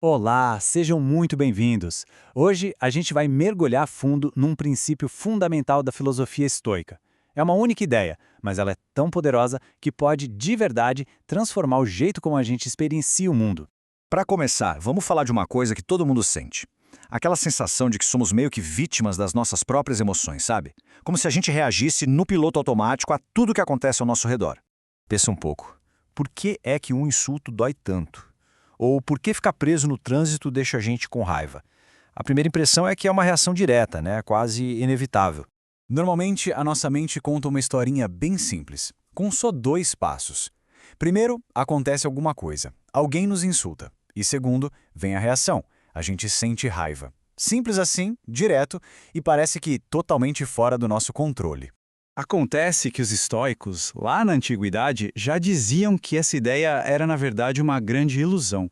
Olá, sejam muito bem-vindos. Hoje a gente vai mergulhar fundo num princípio fundamental da filosofia estoica. É uma única ideia, mas ela é tão poderosa que pode, de verdade, transformar o jeito como a gente experiencia o mundo. Para começar, vamos falar de uma coisa que todo mundo sente. Aquela sensação de que somos meio que vítimas das nossas próprias emoções, sabe? Como se a gente reagisse no piloto automático a tudo que acontece ao nosso redor. Pensa um pouco. Por que é que um insulto dói tanto? Ou por que ficar preso no trânsito deixa a gente com raiva? A primeira impressão é que é uma reação direta, né? Quase inevitável. Normalmente, a nossa mente conta uma historinha bem simples, com só dois passos. Primeiro, acontece alguma coisa. Alguém nos insulta. E segundo, vem a reação. A gente sente raiva. Simples assim, direto, e parece que totalmente fora do nosso controle. Acontece que os estoicos, lá na antiguidade, já diziam que essa ideia era, na verdade, uma grande ilusão.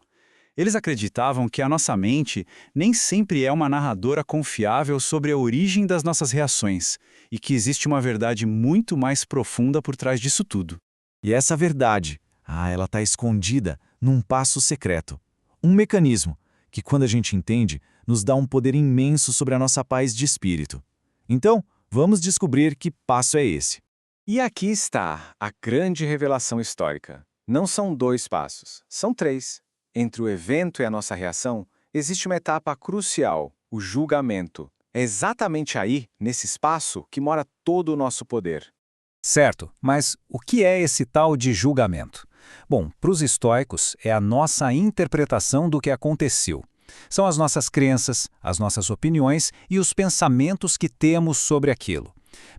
Eles acreditavam que a nossa mente nem sempre é uma narradora confiável sobre a origem das nossas reações e que existe uma verdade muito mais profunda por trás disso tudo. E essa verdade, ela está escondida num passo secreto. Um mecanismo que, quando a gente entende, nos dá um poder imenso sobre a nossa paz de espírito. Então, vamos descobrir que passo é esse. E aqui está a grande revelação histórica. Não são dois passos, são três. Entre o evento e a nossa reação, existe uma etapa crucial, o julgamento. É exatamente aí, nesse espaço, que mora todo o nosso poder. Certo, mas o que é esse tal de julgamento? Bom, para os estoicos, é a nossa interpretação do que aconteceu. São as nossas crenças, as nossas opiniões e os pensamentos que temos sobre aquilo.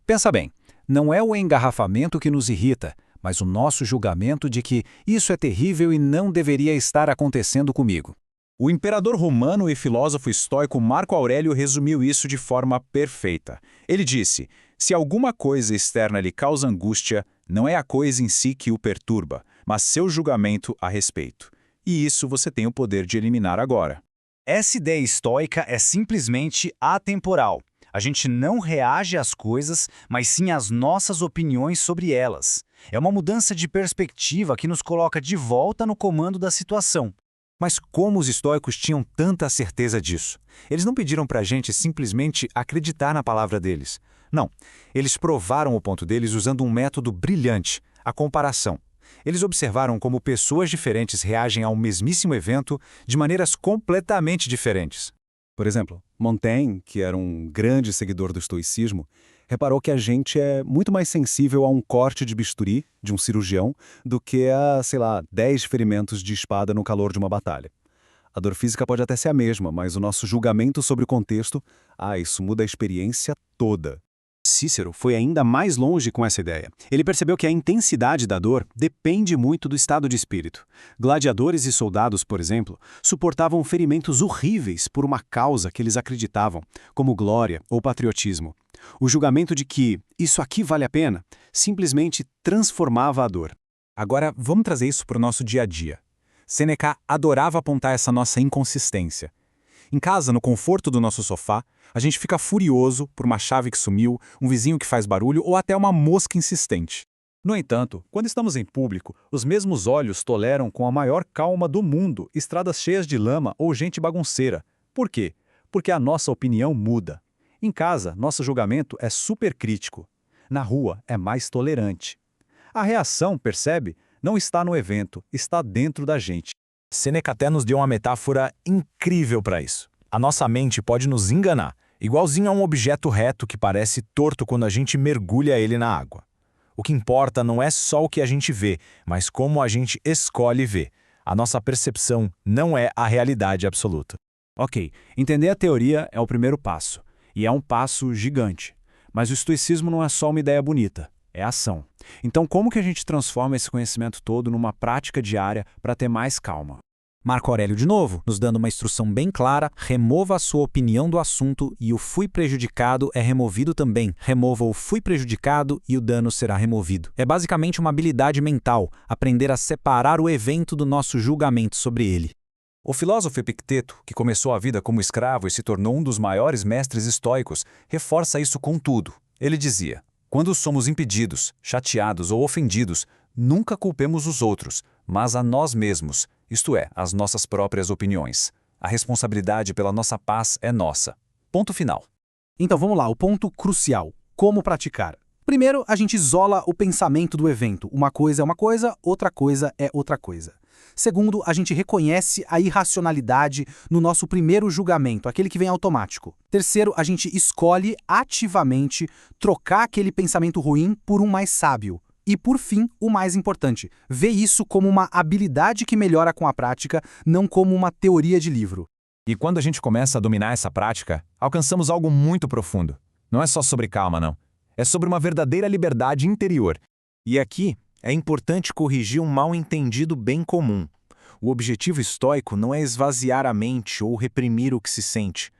Pensa bem, não é o engarrafamento que nos irrita, mas o nosso julgamento de que isso é terrível e não deveria estar acontecendo comigo. O imperador romano e filósofo estoico Marco Aurélio resumiu isso de forma perfeita. Ele disse: se alguma coisa externa lhe causa angústia, não é a coisa em si que o perturba, mas seu julgamento a respeito. E isso você tem o poder de eliminar agora. Essa ideia estoica é simplesmente atemporal. A gente não reage às coisas, mas sim às nossas opiniões sobre elas. É uma mudança de perspectiva que nos coloca de volta no comando da situação. Mas como os estoicos tinham tanta certeza disso? Eles não pediram para a gente simplesmente acreditar na palavra deles. Não, eles provaram o ponto deles usando um método brilhante, a comparação. Eles observaram como pessoas diferentes reagem ao mesmíssimo evento de maneiras completamente diferentes. Por exemplo, Montaigne, que era um grande seguidor do estoicismo, reparou que a gente é muito mais sensível a um corte de bisturi de um cirurgião do que a, 10 ferimentos de espada no calor de uma batalha. A dor física pode até ser a mesma, mas o nosso julgamento sobre o contexto, isso muda a experiência toda. Cícero foi ainda mais longe com essa ideia. Ele percebeu que a intensidade da dor depende muito do estado de espírito. Gladiadores e soldados, por exemplo, suportavam ferimentos horríveis por uma causa que eles acreditavam, como glória ou patriotismo. O julgamento de que isso aqui vale a pena simplesmente transformava a dor. Agora, vamos trazer isso para o nosso dia a dia. Sêneca adorava apontar essa nossa inconsistência. Em casa, no conforto do nosso sofá, a gente fica furioso por uma chave que sumiu, um vizinho que faz barulho ou até uma mosca insistente. No entanto, quando estamos em público, os mesmos olhos toleram com a maior calma do mundo estradas cheias de lama ou gente bagunceira. Por quê? Porque a nossa opinião muda. Em casa, nosso julgamento é super crítico. Na rua, é mais tolerante. A reação, percebe, não está no evento, está dentro da gente. Sêneca até nos deu uma metáfora incrível para isso. A nossa mente pode nos enganar, igualzinho a um objeto reto que parece torto quando a gente mergulha ele na água. O que importa não é só o que a gente vê, mas como a gente escolhe ver. A nossa percepção não é a realidade absoluta. Ok, entender a teoria é o primeiro passo, e é um passo gigante. Mas o estoicismo não é só uma ideia bonita, é ação. Então, como que a gente transforma esse conhecimento todo numa prática diária para ter mais calma? Marco Aurélio de novo, nos dando uma instrução bem clara: remova a sua opinião do assunto e o fui prejudicado é removido também. Remova o fui prejudicado e o dano será removido. É basicamente uma habilidade mental, aprender a separar o evento do nosso julgamento sobre ele. O filósofo Epicteto, que começou a vida como escravo e se tornou um dos maiores mestres estoicos, reforça isso com tudo. Ele dizia: quando somos impedidos, chateados ou ofendidos, nunca culpemos os outros, mas a nós mesmos, isto é, as nossas próprias opiniões. A responsabilidade pela nossa paz é nossa. Ponto final. Então vamos lá, o ponto crucial. Como praticar? Primeiro, a gente isola o pensamento do evento. Uma coisa é uma coisa, outra coisa é outra coisa. Segundo, a gente reconhece a irracionalidade no nosso primeiro julgamento, aquele que vem automático. Terceiro, a gente escolhe ativamente trocar aquele pensamento ruim por um mais sábio. E, por fim, o mais importante, vê isso como uma habilidade que melhora com a prática, não como uma teoria de livro. E quando a gente começa a dominar essa prática, alcançamos algo muito profundo. Não é só sobre calma, não. É sobre uma verdadeira liberdade interior. E aqui é importante corrigir um mal-entendido bem comum. O objetivo estoico não é esvaziar a mente ou reprimir o que se sente.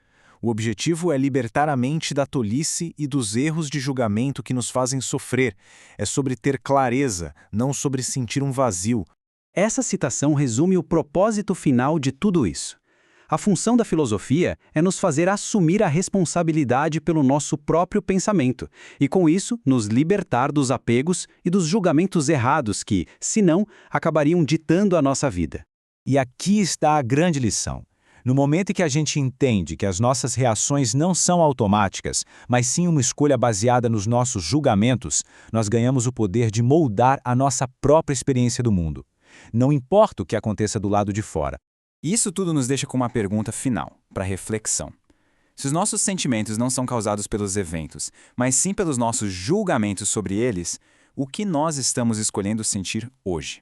O objetivo é libertar a mente da tolice e dos erros de julgamento que nos fazem sofrer. É sobre ter clareza, não sobre sentir um vazio. Essa citação resume o propósito final de tudo isso. A função da filosofia é nos fazer assumir a responsabilidade pelo nosso próprio pensamento e, com isso, nos libertar dos apegos e dos julgamentos errados que, se não, acabariam ditando a nossa vida. E aqui está a grande lição. No momento em que a gente entende que as nossas reações não são automáticas, mas sim uma escolha baseada nos nossos julgamentos, nós ganhamos o poder de moldar a nossa própria experiência do mundo. Não importa o que aconteça do lado de fora. Isso tudo nos deixa com uma pergunta final, para reflexão. Se os nossos sentimentos não são causados pelos eventos, mas sim pelos nossos julgamentos sobre eles, o que nós estamos escolhendo sentir hoje?